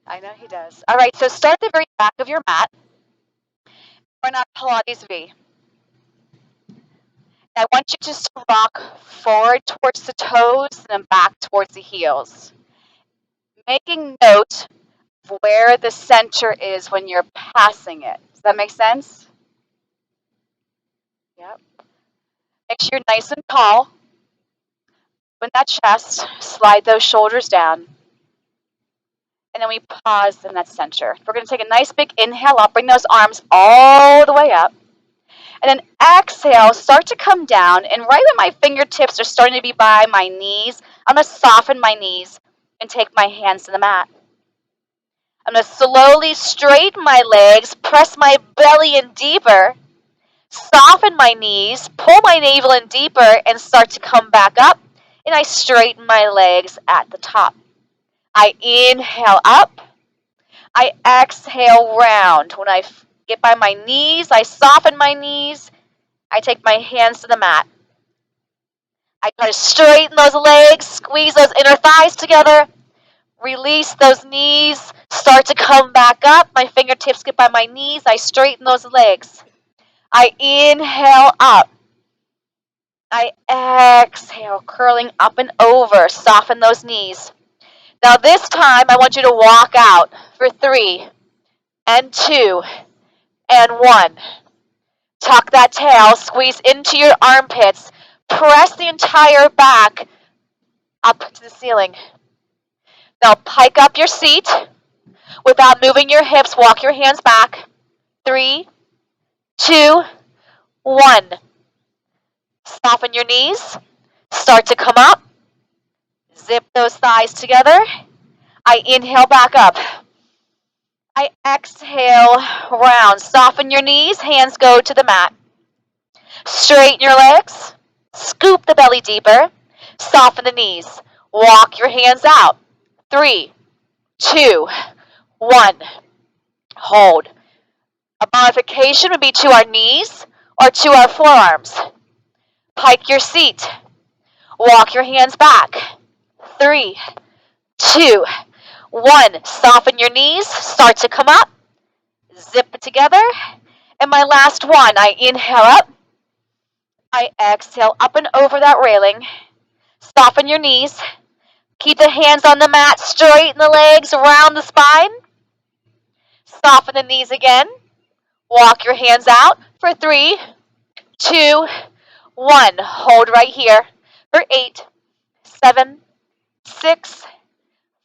I know he does. All right, so start at the very back of your mat. We're not Pilates V. I want you just to rock forward towards the toes and then back towards the heels. Making note of where the center is when you're passing it. Does that make sense? Yep. Make sure you're nice and tall. Open that chest, slide those shoulders down. And then we pause in that center. We're going to take a nice big inhale up, bring those arms all the way up. And then exhale, start to come down. And right when my fingertips are starting to be by my knees, I'm going to soften my knees and take my hands to the mat. I'm going to slowly straighten my legs, press my belly in deeper, soften my knees, pull my navel in deeper, and start to come back up. And I straighten my legs at the top. I inhale up. I exhale round. When I get by my knees, I soften my knees. I take my hands to the mat. I try to straighten those legs, squeeze those inner thighs together, release those knees, start to come back up. My fingertips get by my knees. I straighten those legs. I inhale up. I exhale, curling up and over. Soften those knees. Now this time, I want you to walk out for 3 and 2 and 1. Tuck that tail, squeeze into your armpits, press the entire back up to the ceiling. Now pike up your seat without moving your hips. Walk your hands back. 3, 2, 1. Soften your knees. Start to come up. Zip those thighs together. I inhale back up. I exhale round. Soften your knees. Hands go to the mat. Straighten your legs. Scoop the belly deeper. Soften the knees. Walk your hands out. 3, 2, 1. Hold. A modification would be to our knees or to our forearms. Pike your seat. Walk your hands back. 3, 2, 1. Soften your knees. Start to come up. Zip it together. And my last one, I inhale up. I exhale up and over that railing. Soften your knees. Keep the hands on the mat. Straighten the legs around the spine. Soften the knees again. Walk your hands out for 3, 2, 1. Hold right here for 8, 7, 6,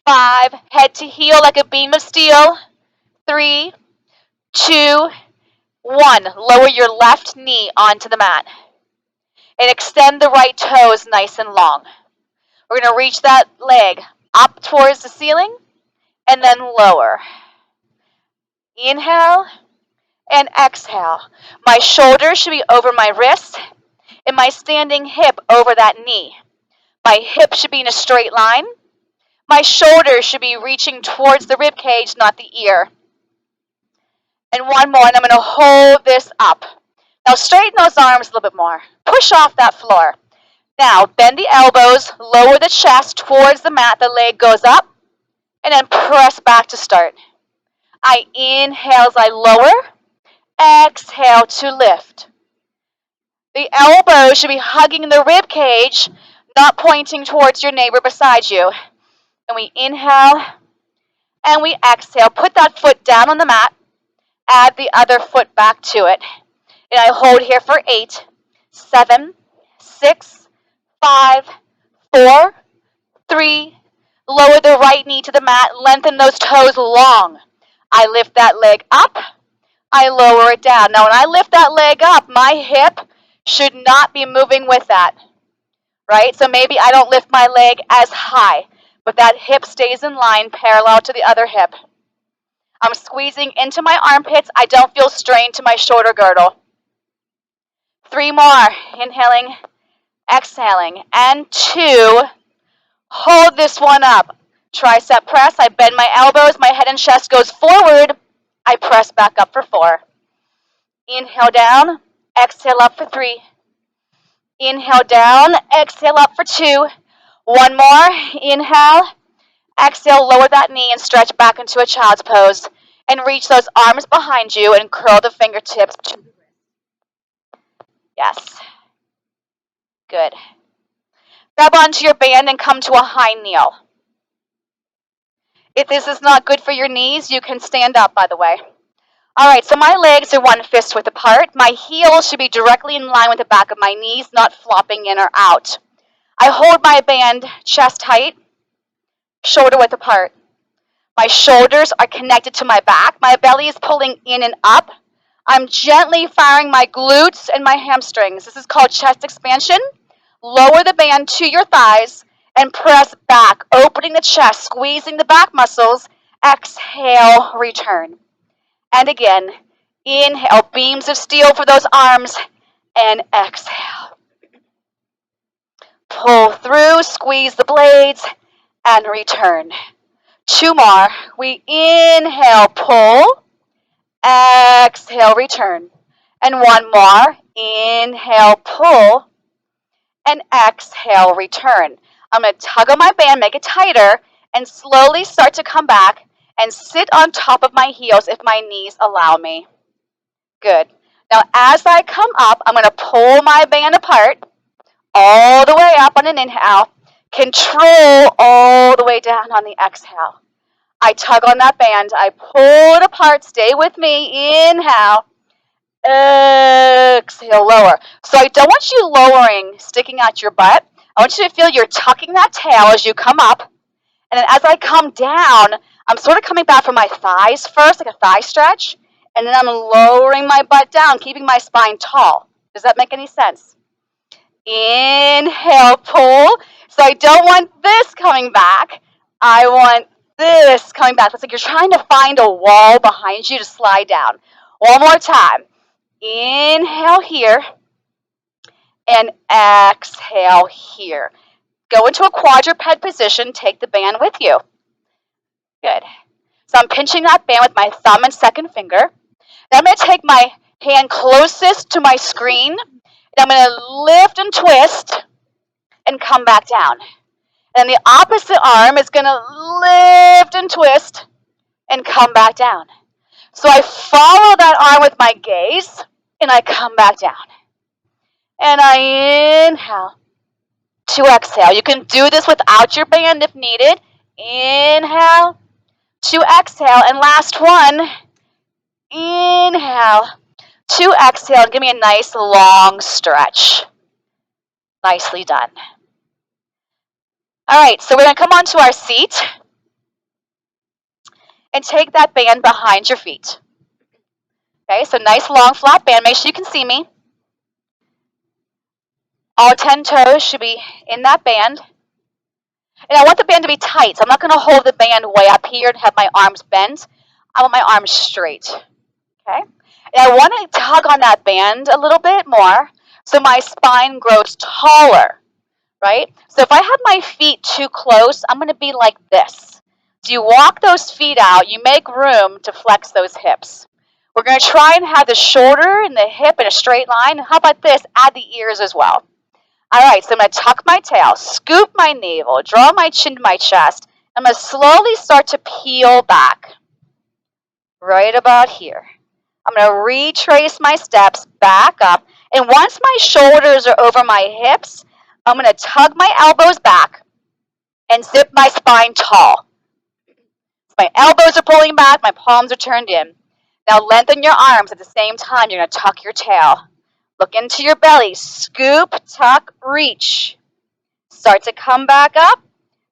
5. Head to heel like a beam of steel. 3, 2, 1. Lower your left knee onto the mat. And extend the right toes nice and long. We're going to reach that leg up towards the ceiling and then lower. Inhale and exhale. My shoulders should be over my wrist and my standing hip over that knee. My hip should be in a straight line. My shoulders should be reaching towards the rib cage, not the ear. And one more, and I'm going to hold this up. Now straighten those arms a little bit more. Push off that floor. Now bend the elbows, lower the chest towards the mat, the leg goes up, and then press back to start. I inhale as I lower, exhale to lift. The elbows should be hugging the rib cage, not pointing towards your neighbor beside you. And we inhale and we exhale. Put that foot down on the mat. Add the other foot back to it. And I hold here for 8, 7, 6, 5, 4, 3. Lower the right knee to the mat. Lengthen those toes long. I lift that leg up. I lower it down. Now when I lift that leg up, my hip should not be moving with that. Right? So maybe I don't lift my leg as high, but that hip stays in line parallel to the other hip. I'm squeezing into my armpits. I don't feel strain to my shoulder girdle. 3 more. Inhaling, exhaling, and 2. Hold this one up. Tricep press. I bend my elbows. My head and chest goes forward. I press back up for 4. Inhale down. Exhale up for 3. Inhale down. Exhale up for 2. One more. Inhale. Exhale, lower that knee and stretch back into a child's pose. And reach those arms behind you and curl the fingertips. Yes. Good. Grab onto your band and come to a high kneel. If this is not good for your knees, you can stand up, by the way. All right, so my legs are 1 fist width apart. My heels should be directly in line with the back of my knees, not flopping in or out. I hold my band chest height, shoulder width apart. My shoulders are connected to my back. My belly is pulling in and up. I'm gently firing my glutes and my hamstrings. This is called chest expansion. Lower the band to your thighs and press back, opening the chest, squeezing the back muscles. Exhale, return. And again, inhale, beams of steel for those arms, and exhale. Pull through, squeeze the blades, and return. 2 more. We inhale, pull, exhale, return. And 1 more. Inhale, pull, and exhale, return. I'm going to tug on my band, make it tighter, and slowly start to come back and sit on top of my heels if my knees allow me. Good. Now, as I come up, I'm going to pull my band apart all the way up on an inhale. Control all the way down on the exhale. I tug on that band. I pull it apart. Stay with me. Inhale. Exhale, lower. So I don't want you lowering, sticking out your butt. I want you to feel you're tucking that tail as you come up. And then as I come down, I'm sort of coming back from my thighs first, like a thigh stretch. And then I'm lowering my butt down, keeping my spine tall. Does that make any sense? Inhale, pull. So I don't want this coming back. I want this coming back. It's like you're trying to find a wall behind you to slide down. One more time. Inhale here. And exhale here. Go into a quadruped position. Take the band with you. Good. So I'm pinching that band with my thumb and second finger. Then I'm going to take my hand closest to my screen. And I'm going to lift and twist and come back down. And the opposite arm is going to lift and twist and come back down. So I follow that arm with my gaze and I come back down. And I inhale to exhale. You can do this without your band if needed. Inhale to exhale. And last one. Inhale to exhale. Give me a nice long stretch. Nicely done. All right, so we're going to come onto our seat and take that band behind your feet. Okay, so nice long flat band. Make sure you can see me. All 10 toes should be in that band. And I want the band to be tight, so I'm not going to hold the band way up here and have my arms bent. I want my arms straight. Okay? And I want to tug on that band a little bit more so my spine grows taller. Right? So if I have my feet too close, I'm going to be like this. So you walk those feet out, you make room to flex those hips. We're going to try and have the shoulder and the hip in a straight line. How about this? Add the ears as well. All right, so I'm going to tuck my tail, scoop my navel, draw my chin to my chest. I'm going to slowly start to peel back. Right about here. I'm going to retrace my steps back up. And once my shoulders are over my hips, I'm going to tug my elbows back and zip my spine tall. My elbows are pulling back, my palms are turned in. Now lengthen your arms at the same time. You're going to tuck your tail. Look into your belly. Scoop, tuck, reach. Start to come back up.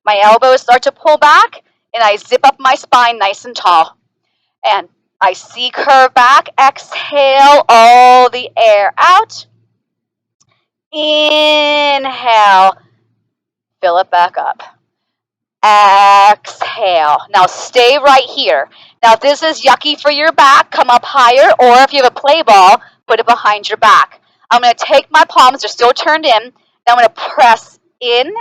My elbows start to pull back, and I zip up my spine nice and tall. And I C-curve back. Exhale all the air out. Inhale. Fill it back up. Exhale. Now stay right here. Now if this is yucky for your back, come up higher, or if you have a play ball, put it behind your back. I'm going to take my palms, they're still turned in. Now I'm going to press in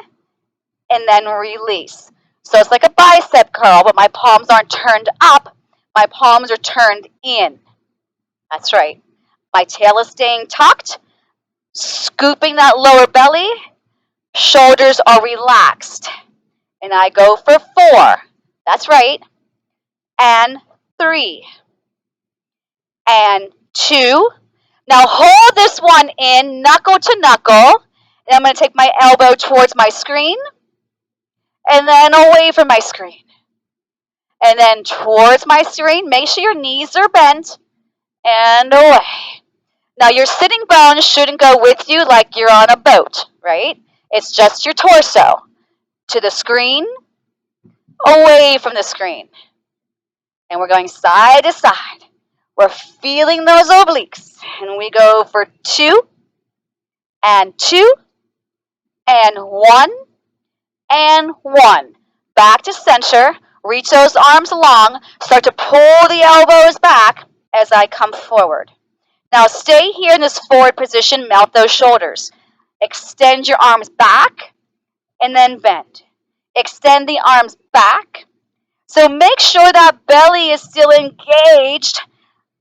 and then release. So it's like a bicep curl, but my palms aren't turned up. My palms are turned in. That's right. My tail is staying tucked, scooping that lower belly. Shoulders are relaxed. And I go for 4. That's right. And 3. And 2. Now hold this one in, knuckle to knuckle. And I'm going to take my elbow towards my screen. And then away from my screen. And then towards my screen. Make sure your knees are bent. And away. Now your sitting bones shouldn't go with you like you're on a boat, right? It's just your torso. To the screen, away from the screen. And we're going side to side. We're feeling those obliques. And we go for 2, and 2, and 1, and 1. Back to center. Reach those arms long. Start to pull the elbows back as I come forward. Now stay here in this forward position. Melt those shoulders. Extend your arms back and then bend. Extend the arms back. So make sure that belly is still engaged.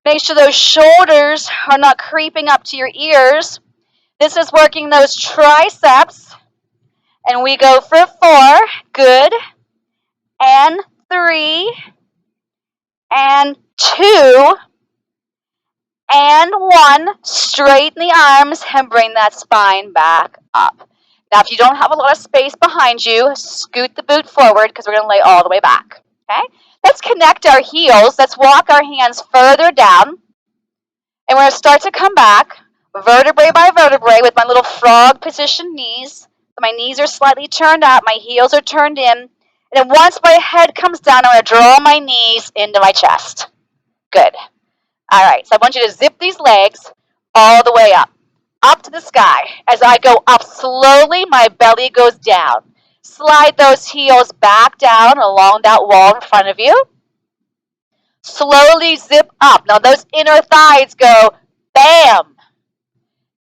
Make sure those shoulders are not creeping up to your ears. This is working those triceps. And we go for 4. Good. And 3. And 2. And 1. Straighten the arms and bring that spine back up. Now, if you don't have a lot of space behind you, scoot the boot forward because we're going to lay all the way back. Okay? Let's connect our heels. Let's walk our hands further down. And we're going to start to come back, vertebrae by vertebrae, with my little frog position knees. My knees are slightly turned out. My heels are turned in. And then once my head comes down, I'm going to draw my knees into my chest. Good. All right. So I want you to zip these legs all the way up to the sky. As I go up slowly, my belly goes down. Slide those heels back down along that wall in front of you. Slowly zip up. Now those inner thighs go bam.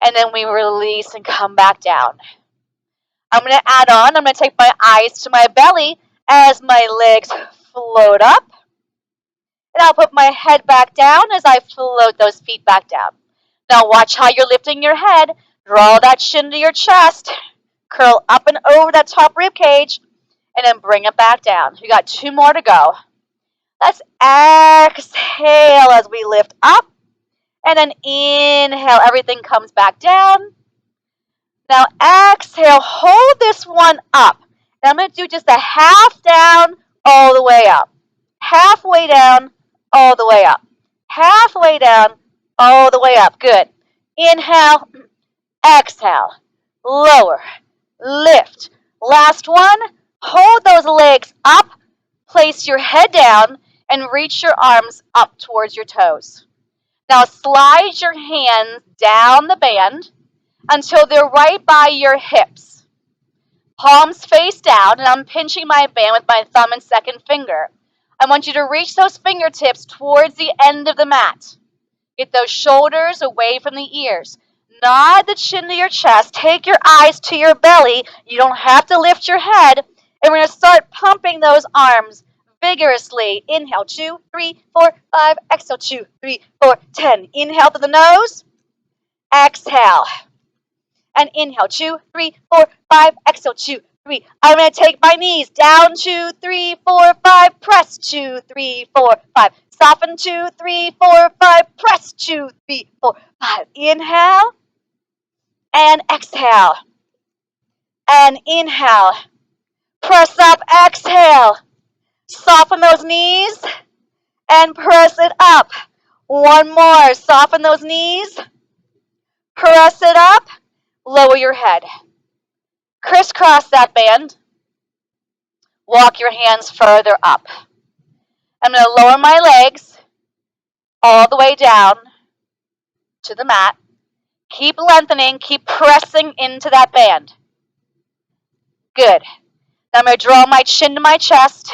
And then we release and come back down. I'm going to add on. I'm going to take my eyes to my belly as my legs float up. And I'll put my head back down as I float those feet back down. Now watch how you're lifting your head. Draw that chin to your chest. Curl up and over that top rib cage. And then bring it back down. We got 2 more to go. Let's exhale as we lift up. And then inhale. Everything comes back down. Now exhale. Hold this one up. And I'm going to do just a half down all the way up. Halfway down all the way up. Halfway down all the way up. Good. Inhale. Exhale. Lower. Lift. Last one. Hold those legs up. Place your head down and reach your arms up towards your toes. Now slide your hands down the band until they're right by your hips. Palms face down, and I'm pinching my band with my thumb and second finger. I want you to reach those fingertips towards the end of the mat. Get those shoulders away from the ears. Nod the chin to your chest. Take your eyes to your belly. You don't have to lift your head. And we're going to start pumping those arms vigorously. Inhale, 2, 3, 4, 5. Exhale, 2, 3, 4, 10. Inhale through the nose. Exhale. And inhale, 2, 3, 4, 5. Exhale, 2, 3. I'm going to take my knees down, 2, 3, 4, 5. Press, 2, 3, 4, 5. Soften, 2, 3, 4, 5. Press, 2, 3, 4, 5. Inhale. And exhale. And inhale. Press up, exhale. Soften those knees and press it up. One more. Soften those knees. Press it up. Lower your head. Crisscross that band. Walk your hands further up. I'm going to lower my legs all the way down to the mat. Keep lengthening. Keep pressing into that band. Good. Now I'm going to draw my chin to my chest.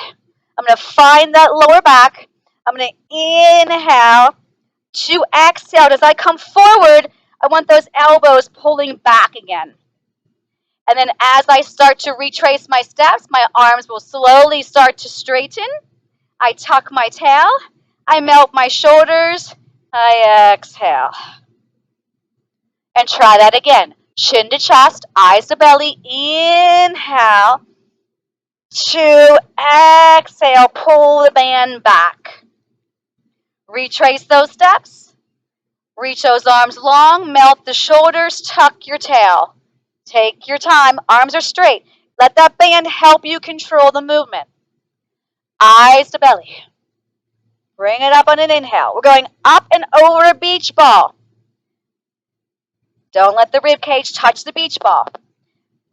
I'm going to find that lower back. I'm going to inhale to exhale. As I come forward, I want those elbows pulling back again. And then as I start to retrace my steps, my arms will slowly start to straighten. I tuck my tail. I melt my shoulders. I exhale. And try that again. Chin to chest, eyes to belly. Inhale. 2, exhale, pull the band back. Retrace those steps. Reach those arms long, melt the shoulders, tuck your tail. Take your time, arms are straight. Let that band help you control the movement. Eyes to belly. Bring it up on an inhale. We're going up and over a beach ball. Don't let the rib cage touch the beach ball.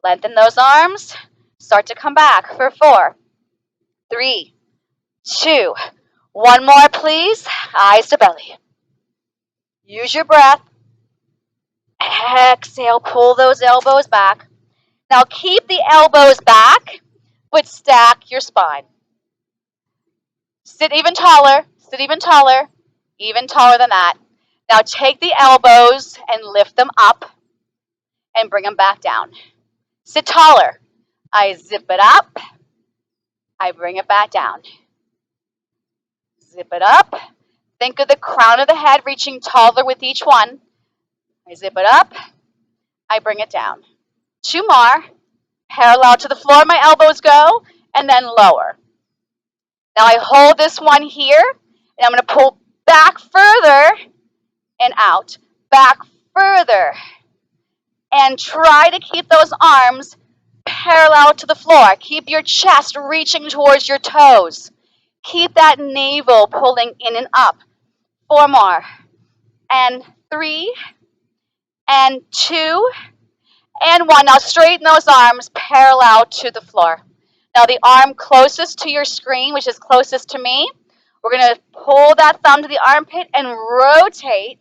Lengthen those arms. Start to come back for 4, 3, 2. One more, please. Eyes to belly. Use your breath. Exhale, pull those elbows back. Now keep the elbows back, but stack your spine. Sit even taller, even taller than that. Now take the elbows and lift them up and bring them back down. Sit taller. I zip it up. I bring it back down. Zip it up. Think of the crown of the head reaching taller with each one. I zip it up. I bring it down. 2 more. Parallel to the floor, my elbows go, and then lower. Now I hold this one here, and I'm going to pull back further and out. Back further. And try to keep those arms parallel to the floor. Keep your chest reaching towards your toes. Keep that navel pulling in and up. 4 more. And 3, and 2, and 1. Now straighten those arms parallel to the floor. Now the arm closest to your screen, which is closest to me, we're going to pull that thumb to the armpit and rotate,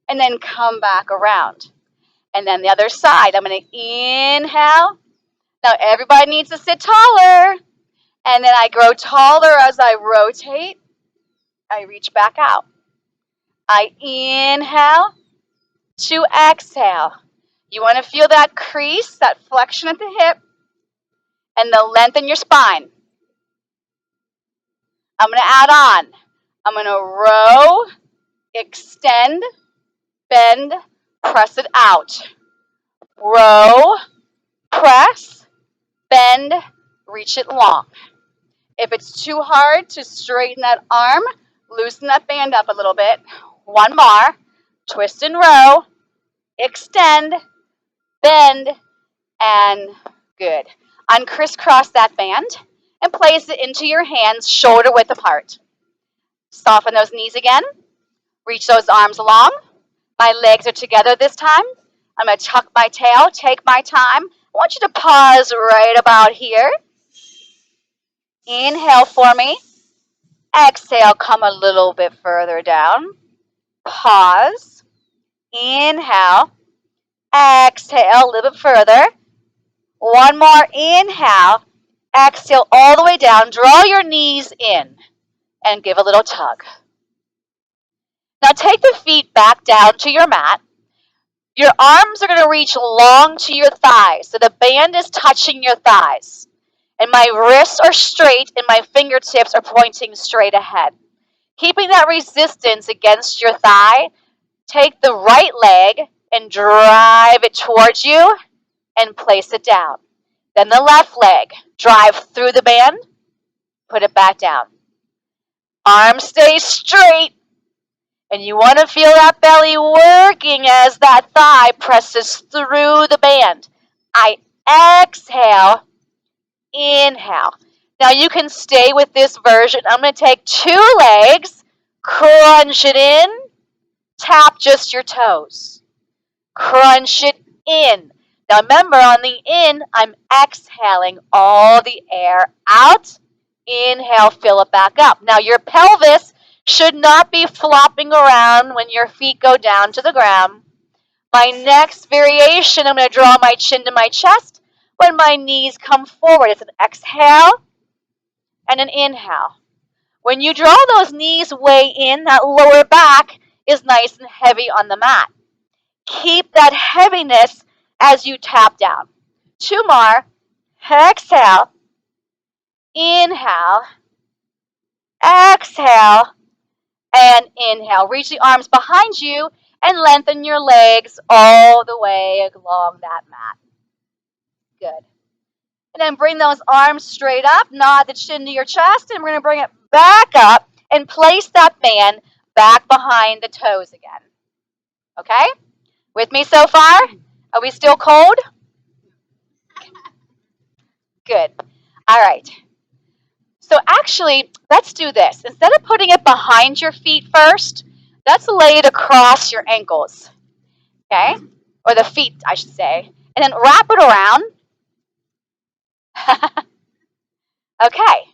and then come back around. And then the other side, I'm going to inhale. Now everybody needs to sit taller. And then I grow taller as I rotate. I reach back out. I inhale to exhale. You want to feel that crease, that flexion at the hip, and the length in your spine. I'm going to add on. I'm going to row, extend, bend, press it out. Row, press, bend, reach it long. If it's too hard to straighten that arm, loosen that band up a little bit. 1 more. Twist and row, extend, bend, and good. Uncrisscross that band and place it into your hands shoulder width apart. Soften those knees again. Reach those arms long. My legs are together this time. I'm going to tuck my tail, take my time. I want you to pause right about here. Inhale for me. Exhale, come a little bit further down. Pause. Inhale. Exhale, a little bit further. 1 more. Inhale. Exhale all the way down. Draw your knees in and give a little tug. Now take the feet back down to your mat. Your arms are going to reach long to your thighs, so the band is touching your thighs. And my wrists are straight and my fingertips are pointing straight ahead. Keeping that resistance against your thigh, take the right leg and drive it towards you and place it down. Then the left leg, drive through the band, put it back down. Arms stay straight, and you want to feel that belly working as that thigh presses through the band. I exhale, inhale. Now you can stay with this version. I'm going to take 2 legs, crunch it in, tap just your toes. Crunch it in. Now remember, on the in, I'm exhaling all the air out. Inhale, fill it back up. Now your pelvis should not be flopping around when your feet go down to the ground. My next variation, I'm going to draw my chin to my chest when my knees come forward. It's an exhale and an inhale. When you draw those knees way in, that lower back is nice and heavy on the mat. Keep that heaviness as you tap down. 2 more. Exhale. Inhale. Exhale. And inhale. Reach the arms behind you and lengthen your legs all the way along that mat. Good. And then bring those arms straight up, nod the chin to your chest, and we're going to bring it back up and place that band back behind the toes again. Okay? With me so far? Are we still cold? Good. All right. So actually, let's do this. Instead of putting it behind your feet first, let's lay it across your ankles. Okay? Or the feet, I should say. And then wrap it around. Okay.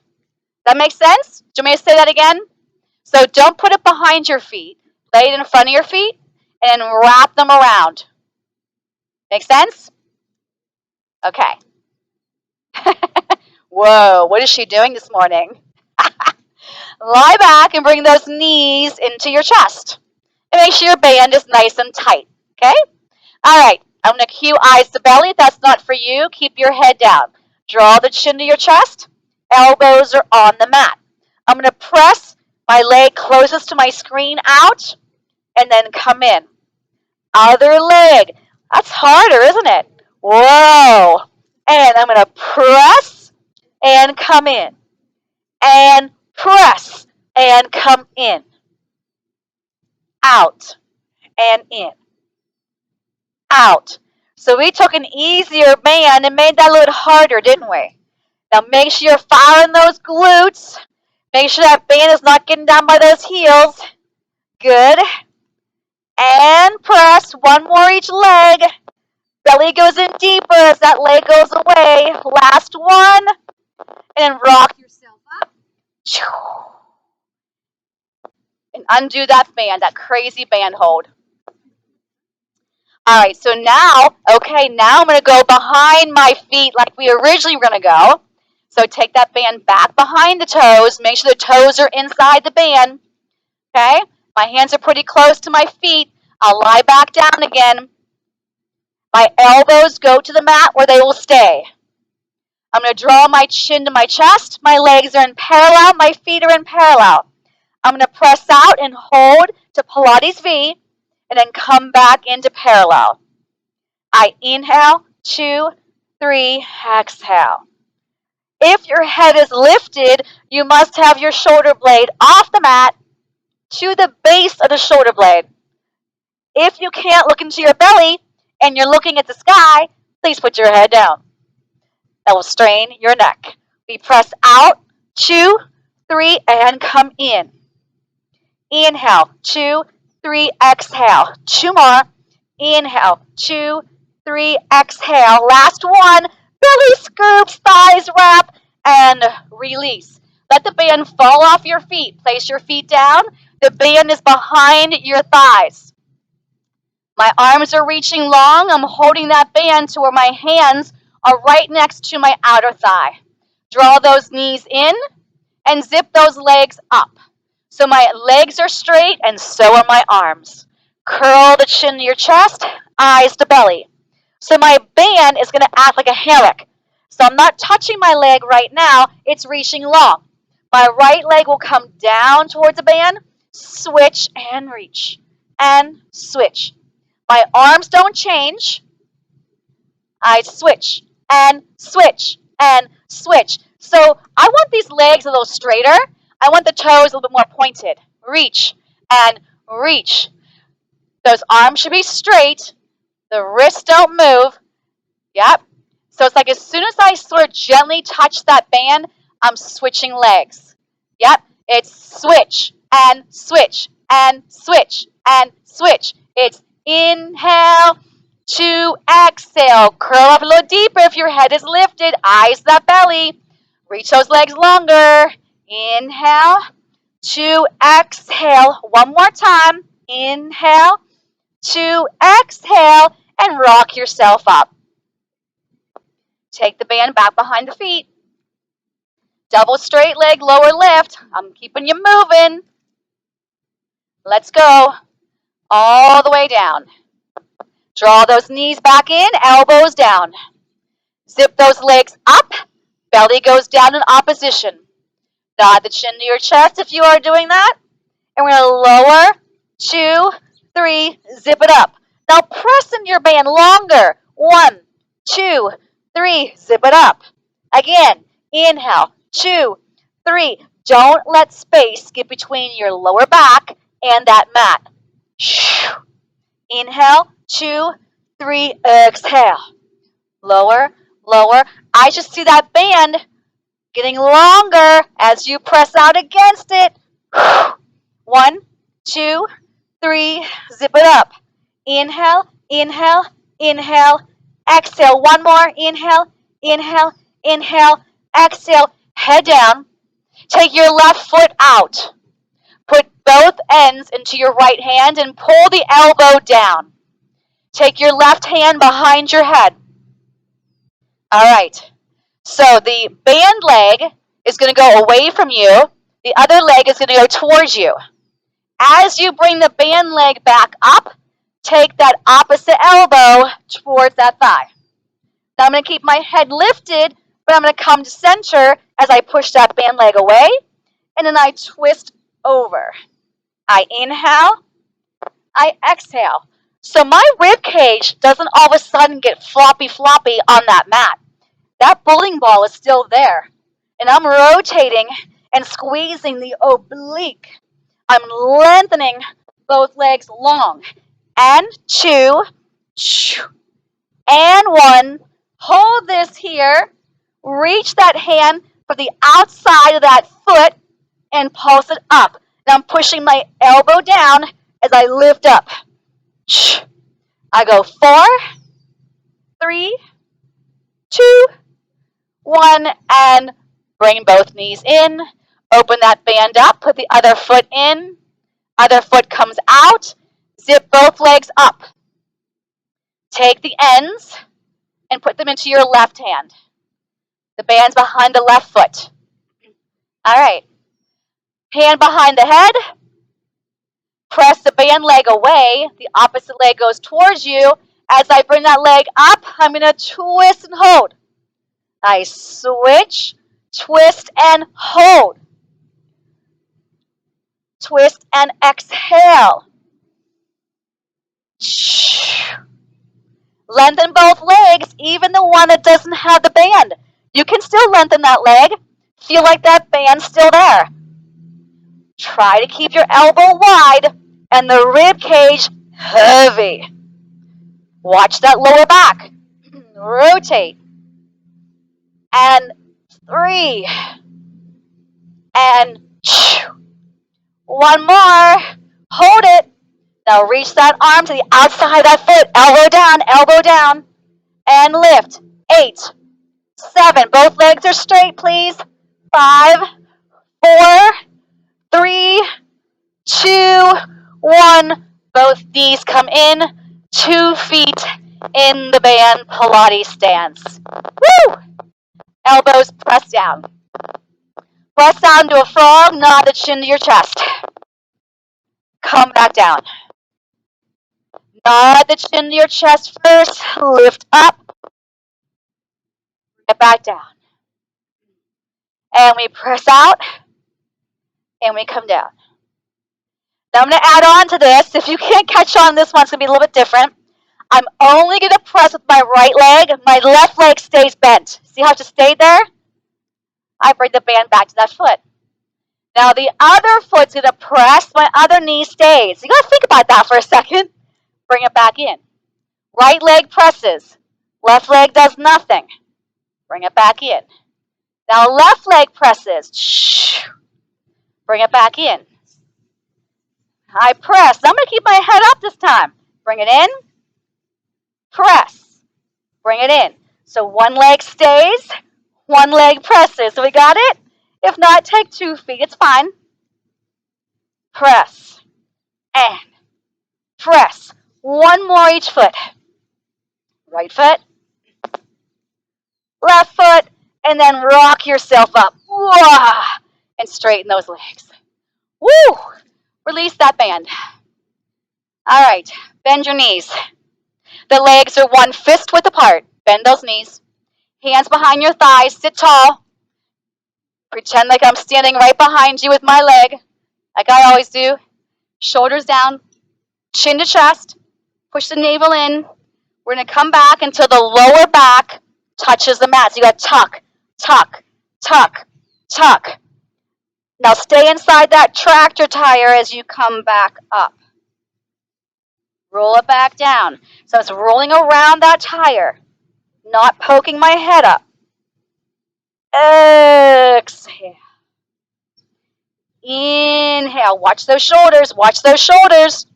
That makes sense? Do you want me to say that again? So don't put it behind your feet. Lay it in front of your feet and wrap them around. Make sense? Okay. Whoa, what is she doing this morning? Lie back and bring those knees into your chest. And make sure your band is nice and tight. Okay? All right. I'm going to cue eyes to belly. If that's not for you, keep your head down. Draw the chin to your chest. Elbows are on the mat. I'm going to press my leg closest to my screen out and then come in. Other leg. That's harder, isn't it? Whoa. And I'm going to press and come in. And press and come in. Out and in. Out. So we took an easier band and made that a little harder, didn't we? Now make sure you're firing those glutes. Make sure that band is not getting down by those heels. Good. And press. One more each leg. Belly goes in deeper as that leg goes away. Last one. And rock yourself up. And undo that band, that crazy band hold. All right, so now I'm going to go behind my feet like we originally were going to go. So take that band back behind the toes. Make sure the toes are inside the band. Okay? My hands are pretty close to my feet. I'll lie back down again. My elbows go to the mat where they will stay. I'm going to draw my chin to my chest. My legs are in parallel. My feet are in parallel. I'm going to press out and hold to Pilates V and then come back into parallel. I inhale, 2, 3, exhale. If your head is lifted, you must have your shoulder blade off the mat to the base of the shoulder blade. If you can't look into your belly and you're looking at the sky, please put your head down. That will strain your neck. We press out, 2, 3, and come in. Inhale, 2, 3, exhale. 2 more. Inhale, 2, 3, exhale. Last one. Belly scoops, thighs wrap, and release. Let the band fall off your feet. Place your feet down. The band is behind your thighs. My arms are reaching long. I'm holding that band to where my hands are right next to my outer thigh. Draw those knees in and zip those legs up. So my legs are straight and so are my arms. Curl the chin to your chest, eyes to belly. So my band is going to act like a hammock. So I'm not touching my leg right now, it's reaching long. My right leg will come down towards the band, switch and reach, and switch. My arms don't change. I switch, and switch, and switch. So I want these legs a little straighter. I want the toes a little bit more pointed. Reach, and reach. Those arms should be straight. The wrists don't move. Yep. So it's like as soon as I sort of gently touch that band, I'm switching legs. Yep. It's switch and switch and switch and switch. It's inhale to exhale. Curl up a little deeper if your head is lifted. Eyes that belly. Reach those legs longer. Inhale to exhale. One more time. Inhale to exhale and rock yourself up. Take the band back behind the feet. Double straight leg, lower lift. I'm keeping you moving. Let's go. All the way down. Draw those knees back in, elbows down. Zip those legs up. Belly goes down in opposition. Nod the chin to your chest if you are doing that. And we're going to lower, 2, 3, zip it up. Now press in your band longer. 1, 2, 3, zip it up. Again, inhale, 2, 3. Don't let space get between your lower back and that mat. Inhale, 2, 3, exhale. Lower, lower. I just see that band getting longer as you press out against it. 1, 2, 3, zip it up. Inhale, inhale, inhale, exhale. One more, inhale, inhale, inhale, exhale. Head down. Take your left foot out. Put both ends into your right hand and pull the elbow down. Take your left hand behind your head. All right. So the band leg is going to go away from you. The other leg is going to go towards you. As you bring the band leg back up, take that opposite elbow towards that thigh. Now I'm going to keep my head lifted, but I'm going to come to center as I push that band leg away, and then I twist over. I inhale, I exhale. So my rib cage doesn't all of a sudden get floppy on that mat. That bowling ball is still there. And I'm rotating and squeezing the oblique. I'm lengthening both legs long. And 2, and 1. Hold this here. Reach that hand for the outside of that foot and pulse it up. And I'm pushing my elbow down as I lift up. I go 4, 3, 2, 1, and bring both knees in. Open that band up. Put the other foot in. Other foot comes out. Zip both legs up. Take the ends and put them into your left hand. The band's behind the left foot. All right. Hand behind the head. Press the band leg away. The opposite leg goes towards you. As I bring that leg up, I'm going to twist and hold. I switch, twist, and hold. Twist and exhale. Lengthen both legs, even the one that doesn't have the band. You can still lengthen that leg. Feel like that band's still there. Try to keep your elbow wide and the rib cage heavy. Watch that lower back. Rotate. And 3. And 1 more. Hold it. Now reach that arm to the outside of that foot. Elbow down, and lift. 8, 7. Both legs are straight, please. 5, 4, 3, 2, 1. Both knees come in. 2 feet in the band Pilates stance. Woo! Elbows press down. Press down to a frog, nod the chin to your chest. Come back down. Nod the chin to your chest first. Lift up. Get back down. And we press out. And we come down. Now I'm going to add on to this. If you can't catch on this one, it's going to be a little bit different. I'm only going to press with my right leg. My left leg stays bent. See how it just stayed there? I bring the band back to that foot. Now the other foot's going to press. My other knee stays. You got to think about that for a second. Bring it back in. Right leg presses. Left leg does nothing. Bring it back in. Now left leg presses. Bring it back in. I press. I'm going to keep my head up this time. Bring it in. Press. Bring it in. So one leg stays. One leg presses. So we got it? If not, take 2 feet. It's fine. Press. And press. 1 more each foot. Right foot. Left foot. And then rock yourself up. Whoa, and straighten those legs. Woo! Release that band. All right. Bend your knees. The legs are 1 fist width apart. Bend those knees. Hands behind your thighs. Sit tall. Pretend like I'm standing right behind you with my leg, like I always do. Shoulders down. Chin to chest. Push the navel in. We're going to come back until the lower back touches the mat. So you got to tuck, tuck, tuck, tuck. Now stay inside that tractor tire as you come back up. Roll it back down. So it's rolling around that tire, not poking my head up. Exhale. Inhale. Watch those shoulders. Watch those shoulders.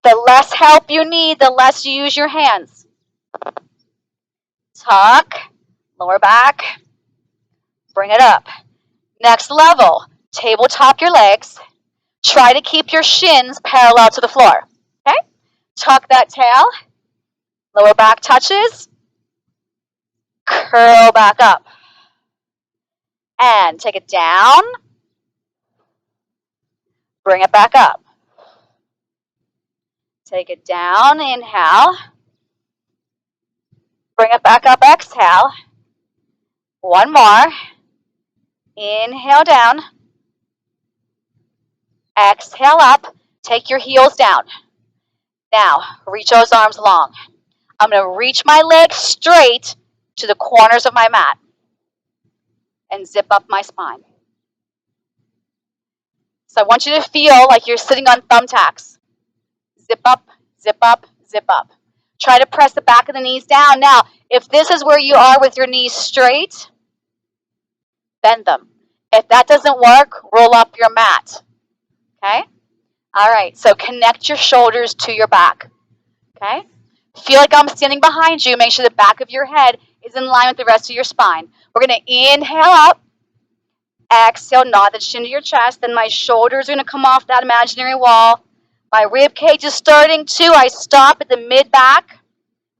The less help you need, the less you use your hands. Tuck. Lower back. Bring it up. Next level. Tabletop your legs. Try to keep your shins parallel to the floor. Okay? Tuck that tail. Lower back touches. Curl back up. And take it down. Bring it back up. Take it down. Inhale. Bring it back up. Exhale. One more. Inhale down. Exhale up. Take your heels down. Now, reach those arms long. I'm going to reach my legs straight to the corners of my mat and zip up my spine. So I want you to feel like you're sitting on thumbtacks. Zip up, zip up, zip up. Try to press the back of the knees down. Now, if this is where you are with your knees straight, bend them. If that doesn't work, roll up your mat. Okay? All right, so connect your shoulders to your back. Okay? Feel like I'm standing behind you. Make sure the back of your head is in line with the rest of your spine. We're going to inhale up. Exhale, nod the chin to your chest. Then my shoulders are going to come off that imaginary wall. My rib cage is starting to. I stop at the mid-back.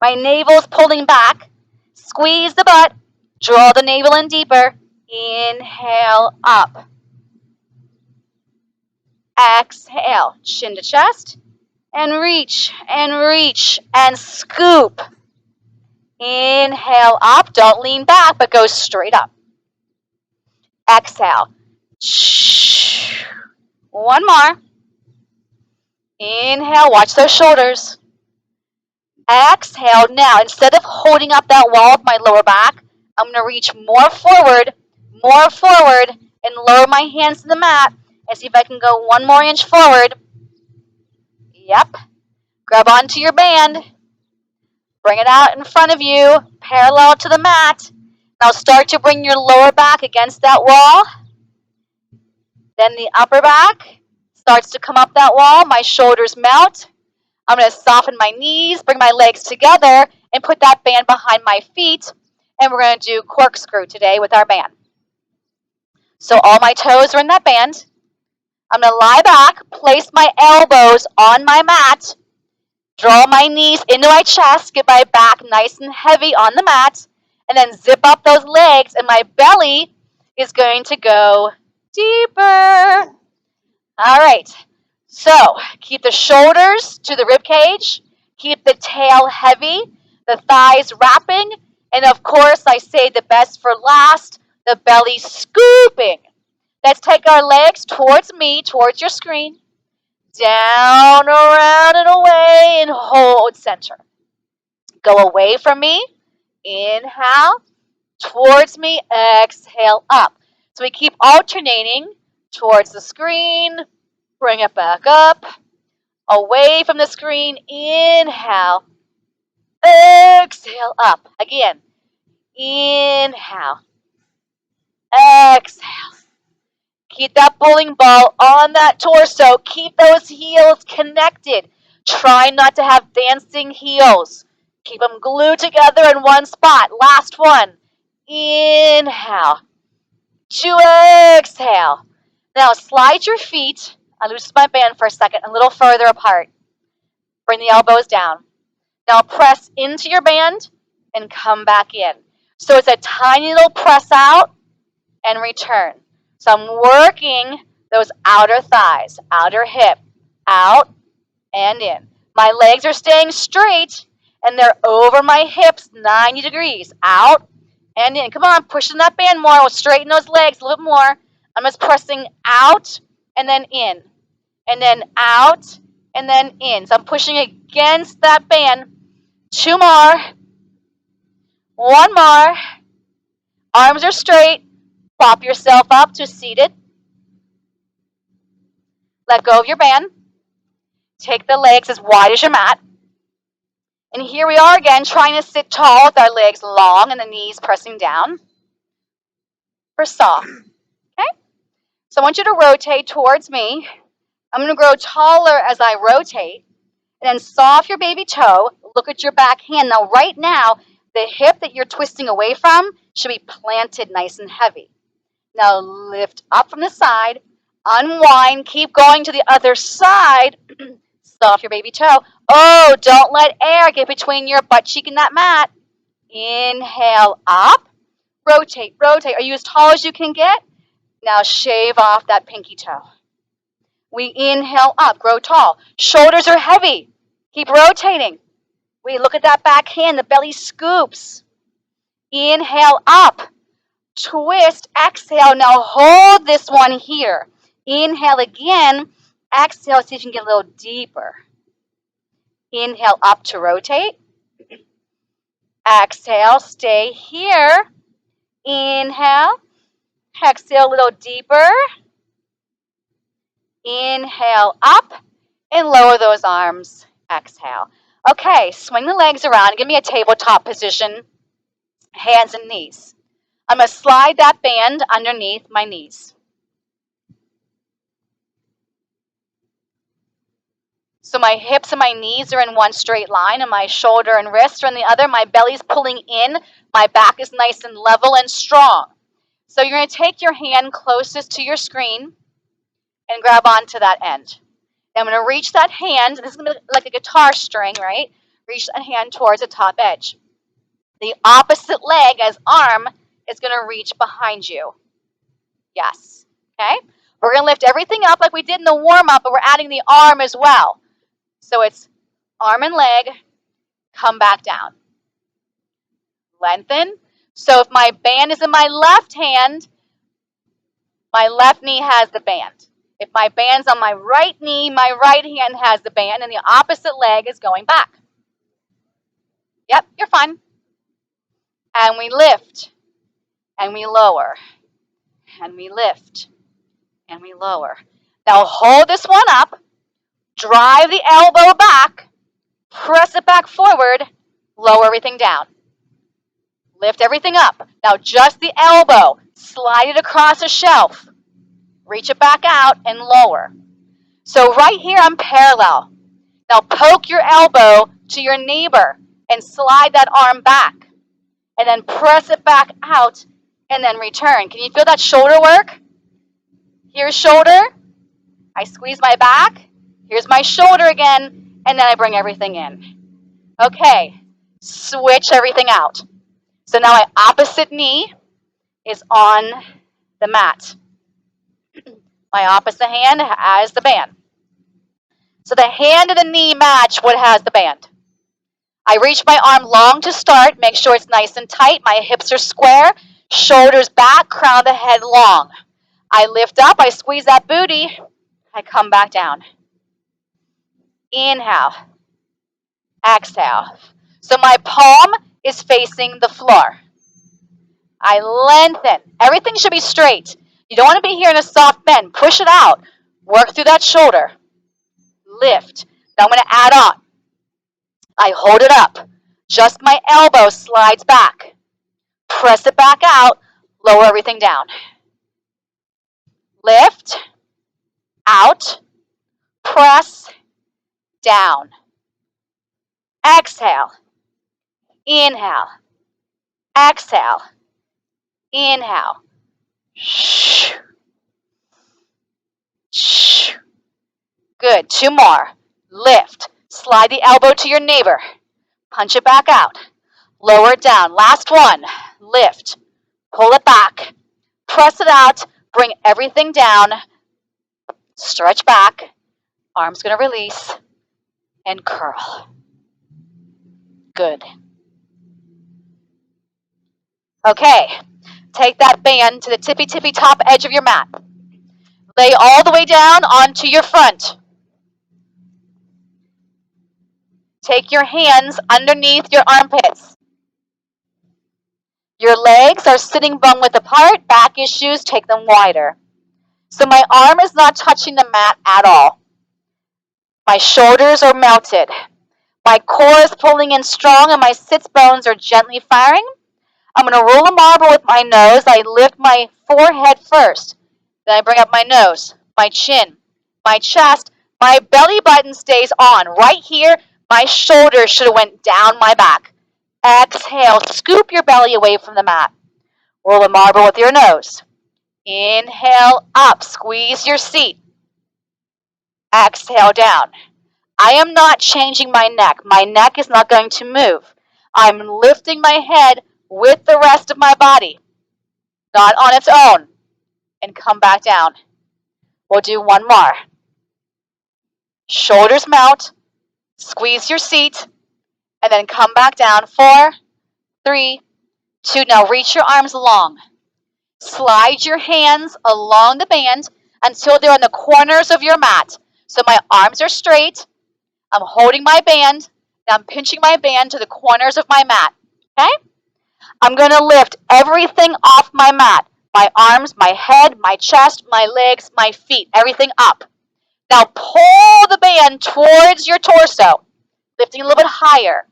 My navel is pulling back. Squeeze the butt. Draw the navel in deeper. Inhale up. Exhale, chin to chest. And reach and scoop. Inhale up. Don't lean back, but go straight up. Exhale. One more. Inhale. Watch those shoulders. Exhale. Now, instead of holding up that wall of my lower back, I'm going to reach more forward, and lower my hands to the mat and see if I can go one more inch forward. Yep. Grab onto your band. Bring it out in front of you, parallel to the mat. Now start to bring your lower back against that wall. Then the upper back starts to come up that wall. My shoulders melt. I'm going to soften my knees, bring my legs together, and put that band behind my feet. And we're going to do corkscrew today with our band. So all my toes are in that band. I'm going to lie back, place my elbows on my mat, draw my knees into my chest, get my back nice and heavy on the mat, and then zip up those legs, and my belly is going to go deeper. All right. So keep the shoulders to the rib cage. Keep the tail heavy, the thighs wrapping, and of course, I say the best for last, the belly scooping. Let's take our legs towards me, towards your screen. Down, around, and away, and hold center. Go away from me. Inhale. Towards me. Exhale up. So we keep alternating towards the screen. Bring it back up. Away from the screen. Inhale. Exhale up. Again. Inhale. Exhale. Keep that bowling ball on that torso. Keep those heels connected. Try not to have dancing heels. Keep them glued together in one spot. Last one. Inhale. To exhale. Now slide your feet. I loosen my band for a second. A little further apart. Bring the elbows down. Now press into your band and come back in. So it's a tiny little press out and return. So I'm working those outer thighs, outer hip, out and in. My legs are staying straight and they're over my hips 90 degrees, out and in. Come on, pushing that band more. We'll straighten those legs a little bit more. I'm just pressing out and then in, and then out and then in. So I'm pushing against that band. Two more. One more. Arms are straight. Plop yourself up to seated. Let go of your band. Take the legs as wide as your mat. And here we are again, trying to sit tall with our legs long and the knees pressing down for saw. Okay? So I want you to rotate towards me. I'm going to grow taller as I rotate. And then saw off your baby toe. Look at your back hand. Now, right now, the hip that you're twisting away from should be planted nice and heavy. Now, lift up from the side. Unwind. Keep going to the other side. Saw off your baby toe. Oh, don't let air get between your butt cheek and that mat. Inhale up. Rotate, rotate. Are you as tall as you can get? Now shave off that pinky toe. We inhale up, grow tall. Shoulders are heavy. Keep rotating. We look at that back hand, the belly scoops. Inhale up. Twist, exhale. Now hold this one here. Inhale again. Exhale, see if you can get a little deeper. Inhale up to rotate. Exhale, stay here. Inhale. Exhale a little deeper. Inhale up and lower those arms. Exhale. Okay, swing the legs around. Give me a tabletop position, hands and knees. I'm going to slide that band underneath my knees. So my hips and my knees are in one straight line, and my shoulder and wrist are in the other. My belly's pulling in. My back is nice and level and strong. So you're going to take your hand closest to your screen and grab onto that end. Now I'm going to reach that hand. This is going to be like a guitar string, right? Reach that hand towards the top edge. The opposite leg as arm is going to reach behind you. Yes. Okay? We're going to lift everything up like we did in the warm-up, but we're adding the arm as well. So it's arm and leg, come back down. Lengthen. So if my band is in my left hand, my left knee has the band. If my band's on my right knee, my right hand has the band, and the opposite leg is going back. Yep, you're fine. And we lift, and we lower, and we lift, and we lower. Now hold this one up, drive the elbow back, press it back forward, lower everything down. Lift everything up. Now just the elbow, slide it across a shelf, reach it back out and lower. So right here I'm parallel. Now poke your elbow to your neighbor and slide that arm back. And then press it back out and then return. Can you feel that shoulder work? Here's shoulder. I squeeze my back. Here's my shoulder again. And then I bring everything in. Okay. Switch everything out. So now my opposite knee is on the mat. My opposite hand has the band. So the hand and the knee match what has the band. I reach my arm long to start. Make sure it's nice and tight. My hips are square. Shoulders back. Crown of the head long. I lift up. I squeeze that booty. I come back down. Inhale. Exhale. So my palm is facing the floor. I lengthen. Everything should be straight. You don't want to be here in a soft bend. Push it out. Work through that shoulder. Lift. Now I'm going to add on. I hold it up. Just my elbow slides back. Press it back out. Lower everything down. Lift. Out. Press. Down. Exhale. Inhale. Exhale. Inhale. Shh. Shh. Good. Two more. Lift. Slide the elbow to your neighbor. Punch it back out. Lower it down. Last one. Lift. Pull it back. Press it out. Bring everything down. Stretch back. Arms going to release. And curl. Good. Okay. Take that band to the tippy top edge of your mat. Lay all the way down onto your front. Take your hands underneath your armpits. Your legs are sitting bone width apart. Back issues, take them wider. So my arm is not touching the mat at all. My shoulders are mounted. My core is pulling in strong and my sits bones are gently firing. I'm going to roll a marble with my nose. I lift my forehead first. Then I bring up my nose, my chin, my chest. My belly button stays on. Right here, my shoulders should have went down my back. Exhale, scoop your belly away from the mat. Roll a marble with your nose. Inhale up, squeeze your seat. Exhale down. I am not changing my neck. My neck is not going to move. I'm lifting my head with the rest of my body, not on its own, and come back down. We'll do one more. Shoulders mount, squeeze your seat, and then come back down. 4, 3, 2. Now reach your arms long. Slide your hands along the band until they're on the corners of your mat. So my arms are straight. I'm holding my band. Now I'm pinching my band to the corners of my mat. Okay? I'm going to lift everything off my mat. My arms, my head, my chest, my legs, my feet, everything up. Now pull the band towards your torso, lifting a little bit higher.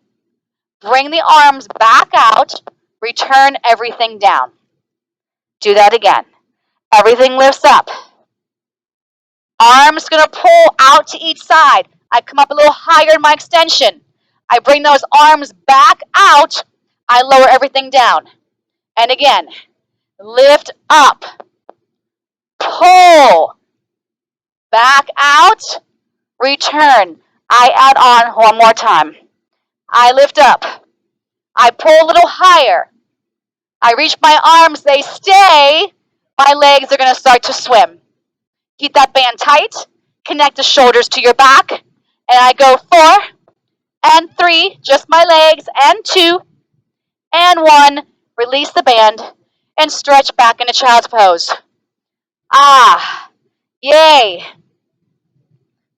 Bring the arms back out. Return everything down. Do that again. Everything lifts up. Arms going to pull out to each side. I come up a little higher in my extension. I bring those arms back out. I lower everything down. And again, lift up. Pull. Back out. Return. I add on one more time. I lift up. I pull a little higher. I reach my arms. They stay. My legs are going to start to swim. Keep that band tight. Connect the shoulders to your back. And I go 4 and 3, just my legs, and 2 and 1. Release the band and stretch back into child's pose. Ah, yay.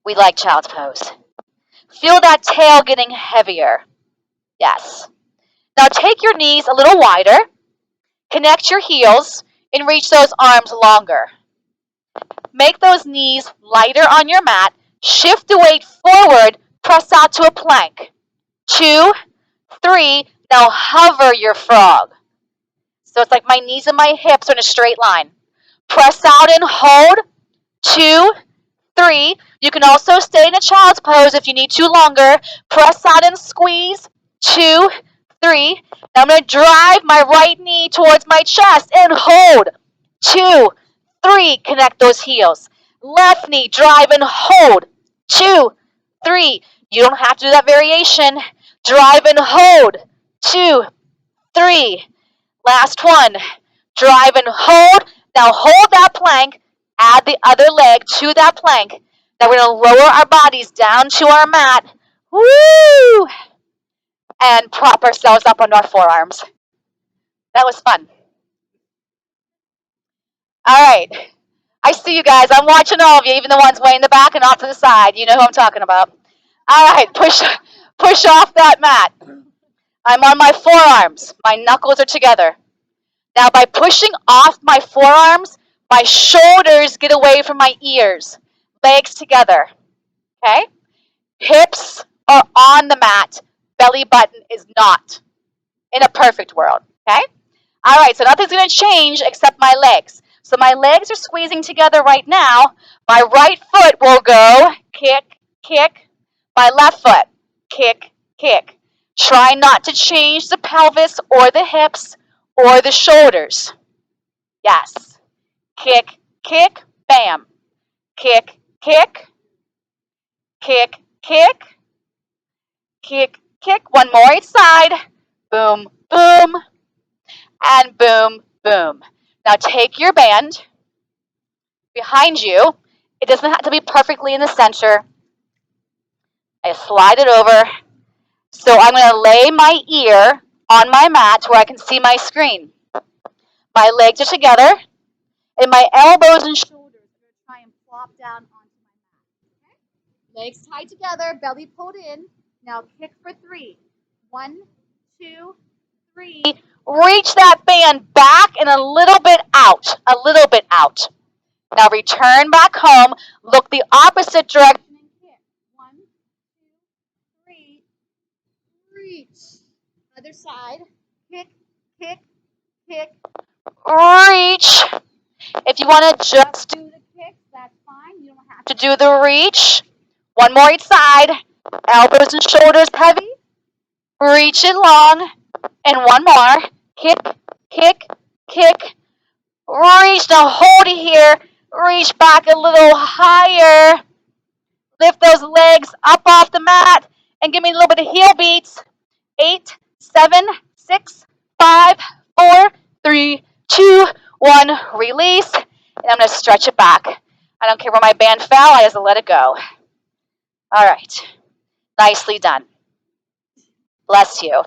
We like child's pose. Feel that tail getting heavier. Yes. Now take your knees a little wider. Connect your heels and reach those arms longer. Make those knees lighter on your mat. Shift the weight forward. Press out to a plank. 2, 3. Now hover your frog. So it's like my knees and my hips are in a straight line. Press out and hold. 2, 3. You can also stay in a child's pose if you need to longer. Press out and squeeze. 2, 3. Now I'm going to drive my right knee towards my chest and hold. 2, 3. Connect those heels. Left knee, drive and hold. 2, 3. You don't have to do that variation. Drive and hold. 2, 3. Last one. Drive and hold. Now hold that plank. Add the other leg to that plank. Now we're going to lower our bodies down to our mat. Woo! And prop ourselves up on our forearms. That was fun. All right. I see you guys. I'm watching all of you, even the ones way in the back and off to the side. You know who I'm talking about. All right. Push off that mat. I'm on my forearms. My knuckles are together. Now by pushing off my forearms, my shoulders get away from my ears. Legs together. Okay? Hips are on the mat. Belly button is not. In a perfect world. Okay? All right, so nothing's going to change except my legs. So my legs are squeezing together right now. My right foot will go kick, kick. My left foot, kick, kick. Try not to change the pelvis or the hips or the shoulders. Yes. Kick, kick, bam. Kick, kick. Kick, kick. Kick, kick. One more each side. Boom, boom. And boom, boom. Now take your band behind you. It doesn't have to be perfectly in the center. I slide it over. So I'm going to lay my ear on my mat where I can see my screen. My legs are together, and my elbows and shoulders are going to try and flop down onto my mat. Okay? Legs tied together, belly pulled in. Now kick for 3. 1, 2, 3. Reach that band back and a little bit out. A little bit out. Now return back home. Look the opposite direction. 1, 2, 3. Reach. Other side. Kick, kick, kick. Reach. If you want to just do the kicks, that's fine. You don't have to do the reach. One more each side. Elbows and shoulders heavy. Reach it long. And one more. Kick, kick, kick. Reach. Now hold it here. Reach back a little higher. Lift those legs up off the mat. And give me a little bit of heel beats. 8, 7, 6, 5, 4, 3, 2, 1. Release. And I'm going to stretch it back. I don't care where my band fell. I just let it go. All right. Nicely done. Bless you.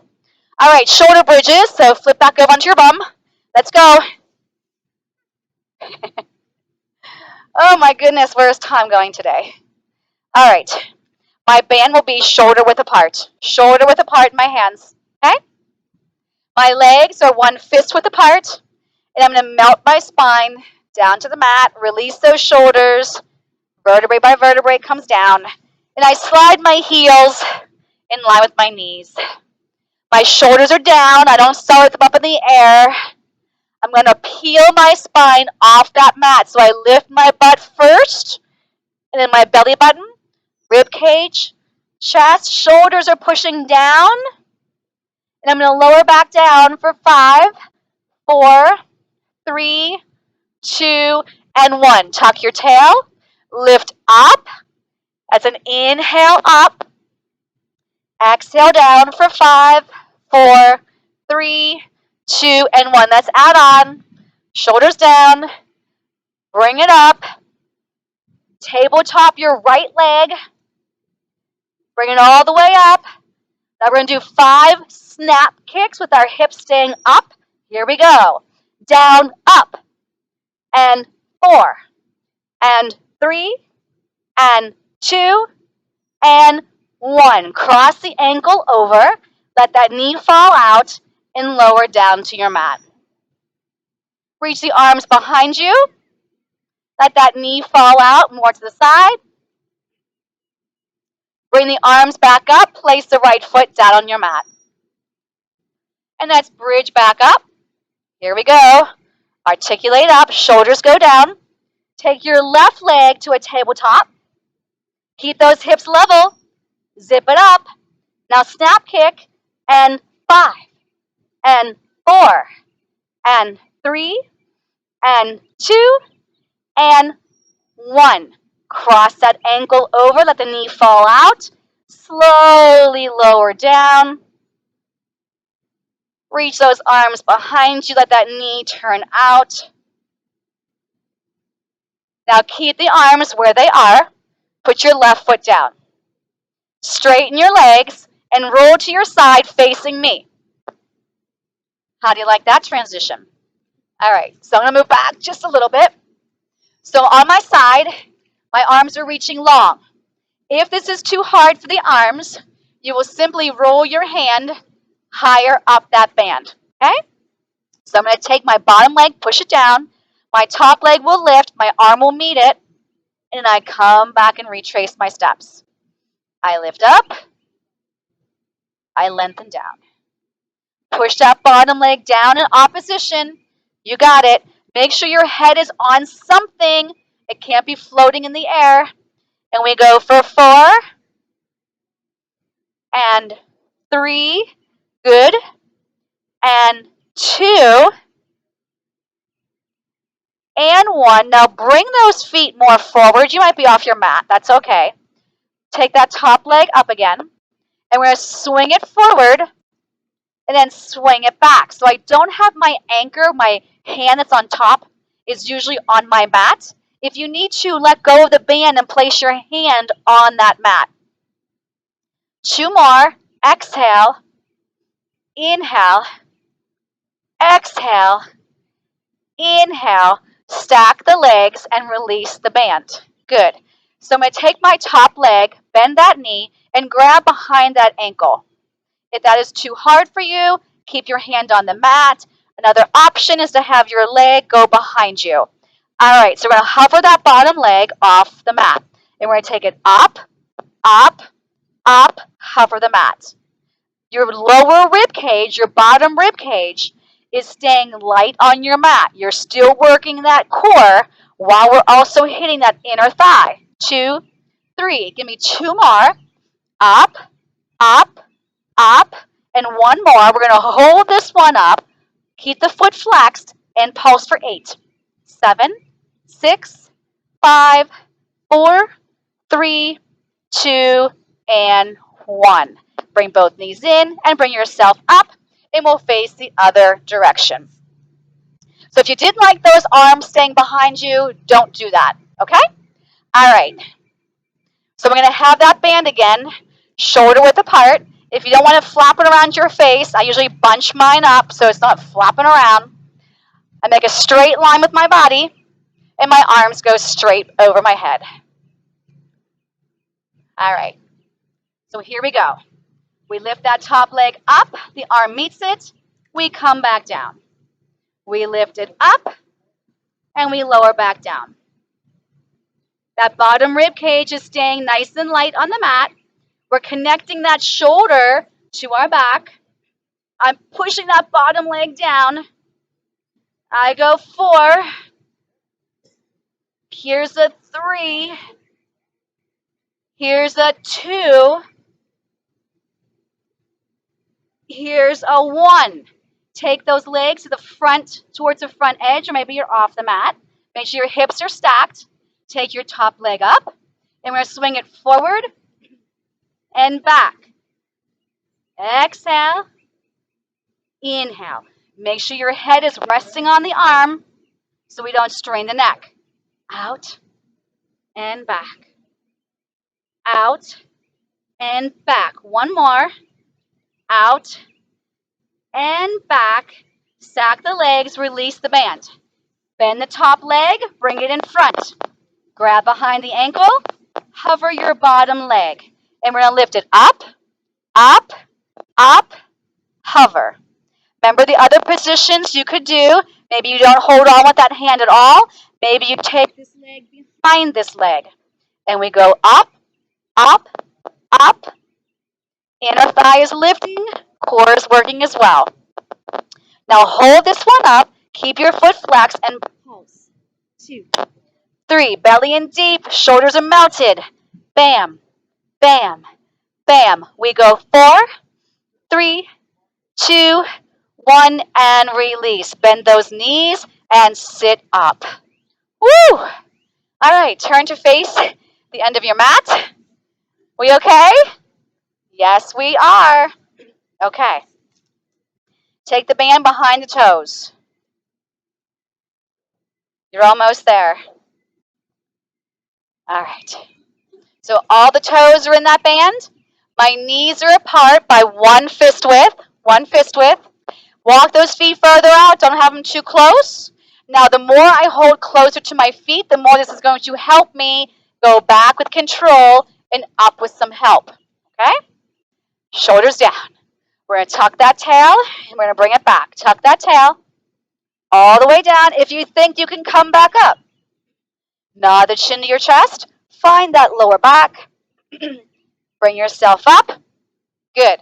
All right, shoulder bridges. So flip back over onto your bum. Let's go. Oh my goodness, where's time going today? All right. My band will be shoulder width apart. Shoulder width apart in my hands. Okay? My legs are 1 fist width apart. And I'm going to melt my spine down to the mat. Release those shoulders. Vertebrae by vertebrae comes down. And I slide my heels in line with my knees. My shoulders are down. I don't start them up in the air. I'm going to peel my spine off that mat. So I lift my butt first, and then my belly button, rib cage, chest, shoulders are pushing down. And I'm going to lower back down for 5, 4, 3, 2, and 1. Tuck your tail. Lift up. That's an inhale up. Exhale down for 5, 4, 3, 2, and 1. Let's add on. Shoulders down. Bring it up. Tabletop your right leg. Bring it all the way up. Now we're going to do 5 snap kicks with our hips staying up. Here we go. Down, up, and 4, and 3, and 2, and 1. Cross the ankle over. Let that knee fall out and lower down to your mat. Reach the arms behind you. Let that knee fall out more to the side. Bring the arms back up. Place the right foot down on your mat. And let's bridge back up. Here we go. Articulate up. Shoulders go down. Take your left leg to a tabletop. Keep those hips level. Zip it up. Now snap kick. And 5, and 4, and 3, and 2, and 1. Cross that ankle over. Let the knee fall out. Slowly lower down. Reach those arms behind you. Let that knee turn out. Now keep the arms where they are. Put your left foot down. Straighten your legs and roll to your side facing me. How do you like that transition? All right, so I'm going to move back just a little bit. So on my side, my arms are reaching long. If this is too hard for the arms, you will simply roll your hand higher up that band, okay? So I'm going to take my bottom leg, push it down. My top leg will lift, my arm will meet it, and I come back and retrace my steps. I lift up, I lengthen down. Push that bottom leg down in opposition. You got it. Make sure your head is on something. It can't be floating in the air. And we go for 4 and 3. Good. And 2 and 1. Now bring those feet more forward. You might be off your mat. That's okay. Take that top leg up again. And we're going to swing it forward and then swing it back. So I don't have my anchor, my hand that's on top is usually on my mat. If you need to, let go of the band and place your hand on that mat. 2 more. Exhale. Inhale. Exhale. Inhale. Stack the legs and release the band. Good. So I'm going to take my top leg, bend that knee, and grab behind that ankle. If that is too hard for you, Keep your hand on the mat. Another option is to have your leg go behind you. All right, so we're going to hover that bottom leg off the mat. And we're going to take it up, up, up, hover the mat. Your lower rib cage, your bottom rib cage, is staying light on your mat. You're still working that core while we're also hitting that inner thigh. 2, 3. Give me 2 more. Up, up, up, and 1 more. We're going to hold this one up. Keep the foot flexed and pulse for 8, 7, 6, 5, 4, 3, 2, and 1. Bring both knees in and bring yourself up, and we'll face the other direction. So if you didn't like those arms staying behind you, don't do that, okay? All right. So we're going to have that band again, shoulder width apart. If you don't want to flap it around your face, I usually bunch mine up so it's not flapping around. I make a straight line with my body, and my arms go straight over my head. All right. So here we go. We lift that top leg up, the arm meets it, we come back down. We lift it up, and we lower back down. That bottom rib cage is staying nice and light on the mat. We're connecting that shoulder to our back. I'm pushing that bottom leg down. I go 4. Here's a 3. Here's a 2. Here's a 1. Take those legs to the front, towards the front edge, or maybe you're off the mat. Make sure your hips are stacked. Take your top leg up, and we're going to swing it forward and back. Exhale. Inhale. Make sure your head is resting on the arm so we don't strain the neck. Out and back. Out and back. 1 more. Out and back. Stack the legs, release the band. Bend the top leg, bring it in front. Grab behind the ankle, hover your bottom leg. And we're going to lift it up, up, up, hover. Remember the other positions you could do. Maybe you don't hold on with that hand at all. Maybe you take this leg behind this leg. And we go up, up, up. Inner thigh is lifting, core is working as well. Now hold this one up, keep your foot flexed, and pulse. 2, 3, belly in deep, shoulders are melted. Bam, bam, bam. We go 4, 3, 2, 1, and release. Bend those knees and sit up. Woo! All right, turn to face the end of your mat. We okay? Yes, we are. Okay. Take the band behind the toes. You're almost there. All right. So all the toes are in that band. My knees are apart by 1 fist width. 1 fist width. Walk those feet further out. Don't have them too close. Now, the more I hold closer to my feet, the more this is going to help me go back with control and up with some help. Okay? Shoulders down. We're going to tuck that tail, and we're going to bring it back. Tuck that tail all the way down. If you think you can come back up, nod the chin to your chest. Find that lower back. Bring yourself up. Good.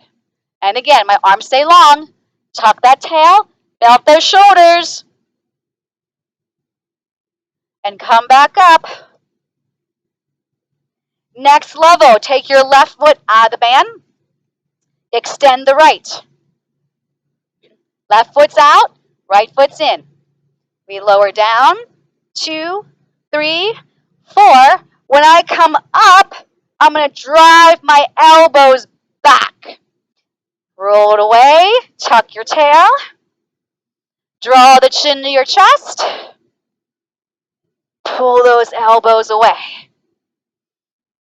And again, my arms stay long. Tuck that tail. Melt those shoulders. And come back up. Next level, take your left foot out of the band. Extend the right. Left foot's out, right foot's in. We lower down. 2, 3, 4. When I come up, I'm going to drive my elbows back. Roll it away. Tuck your tail. Draw the chin to your chest. Pull those elbows away.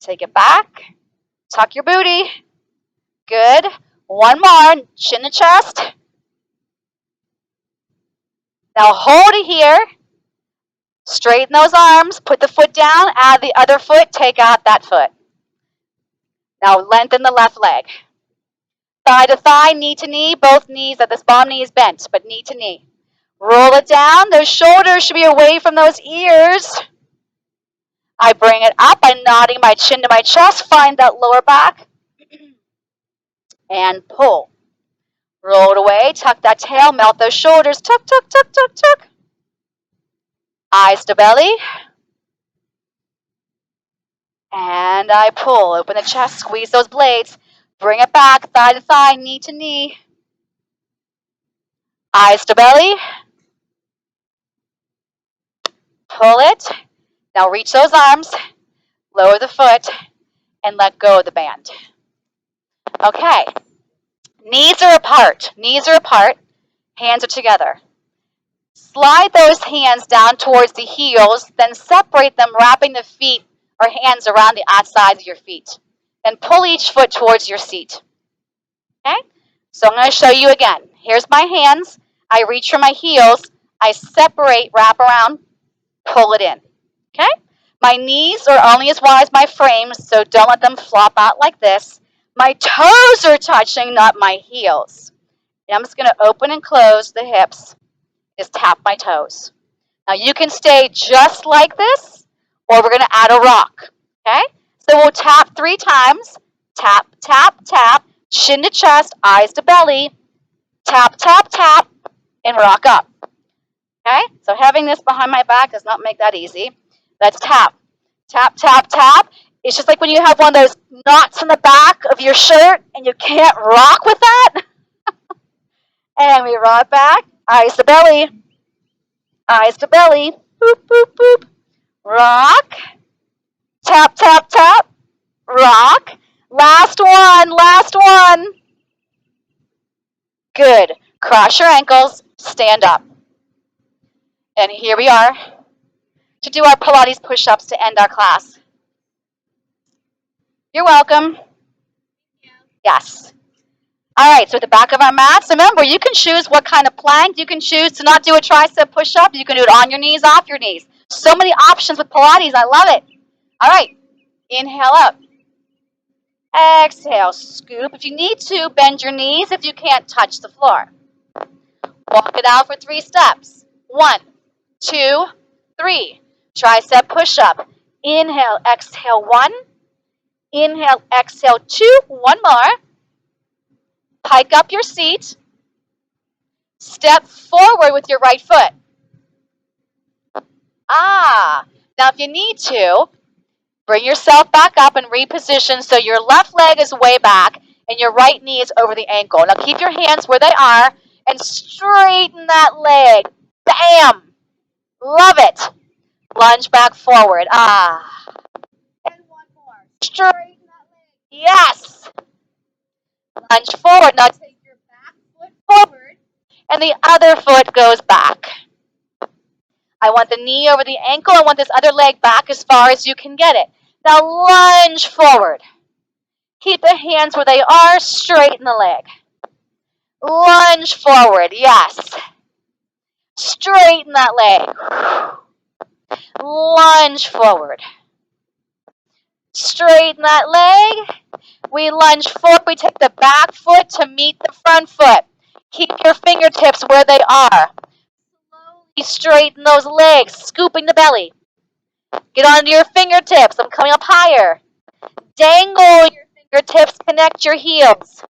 Take it back. Tuck your booty. Good. 1 more. Chin to chest. Now hold it here. Straighten those arms. Put the foot down. Add the other foot. Take out that foot. Now lengthen the left leg. thigh to thigh, knee to knee, both knees, this bottom knee is bent, but knee to knee. Roll it down. Those shoulders should be away from those ears. I bring it up. I'm nodding my chin to my chest. Find that lower back. And pull. Roll it away. Tuck that tail. Melt those shoulders. Tuck, tuck, tuck, tuck, tuck. Eyes to belly. And I pull. Open the chest. Squeeze those blades. Bring it back. Thigh to thigh. Knee to knee. Eyes to belly. Pull it. Now reach those arms. Lower the foot. And let go of the band. Okay. Knees are apart. Knees are apart. Hands are together. Slide those hands down towards the heels, then separate them, wrapping the feet or hands around the outside of your feet. Then pull each foot towards your seat. Okay? So I'm going to show you again. Here's my hands. I reach for my heels. I separate, wrap around, pull it in. Okay? My knees are only as wide as my frame, so don't let them flop out like this. My toes are touching, not my heels. And I'm just going to open and close the hips. Just tap my toes. Now you can stay just like this, or we're going to add a rock. Okay? So we'll tap 3 times. Tap, tap, tap. Chin to chest, eyes to belly. Tap, tap, tap, and rock up. Okay? So having this behind my back does not make that easy. Let's tap. Tap, tap, tap. It's just like when you have one of those knots in the back of your shirt and you can't rock with that. And we rock back. Eyes to belly. Eyes to belly. Boop, boop, boop. Rock. Tap, tap, tap. Rock. Last one. Last one. Good. Cross your ankles. Stand up. And here we are to do our Pilates push-ups to end our class. You're welcome. Yes. All right, so at the back of our mats, remember, you can choose what kind of plank. You can choose to not do a tricep push-up. You can do it on your knees, off your knees. So many options with Pilates. I love it. All right, inhale up. Exhale, scoop. If you need to, bend your knees if you can't touch the floor. Walk it out for 3 steps. 1, 2, 3. Tricep push-up. Inhale, exhale, 1. Inhale, exhale, 2. 1 more. Pike up your seat. Step forward with your right foot. Now if you need to, bring yourself back up and reposition so your left leg is way back and your right knee is over the ankle. Now keep your hands where they are and straighten that leg. Bam! Love it. Lunge back forward. And 1 more. Straighten that leg. Yes! Lunge forward. Now take your back foot forward and the other foot goes back. I want the knee over the ankle. I want this other leg back as far as you can get it. Now lunge forward. Keep the hands where they are. Straighten the leg. Lunge forward. Yes. Straighten that leg. Lunge forward. Straighten that leg. We lunge forward. We take the back foot to meet the front foot. Keep your fingertips where they are. Slowly straighten those legs, scooping the belly. Get onto your fingertips. I'm coming up higher. Dangle your fingertips. Connect your heels.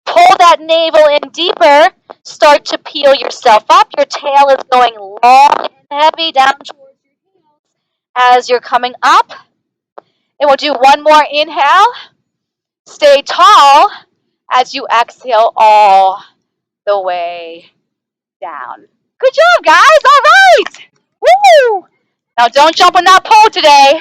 Pull that navel in deeper. Start to peel yourself up. Your tail is going long and heavy down towards your heels as you're coming up. And we'll do 1 more inhale. Stay tall as you exhale all the way down. Good job, guys. All right. Woo! Now don't jump on that pole today.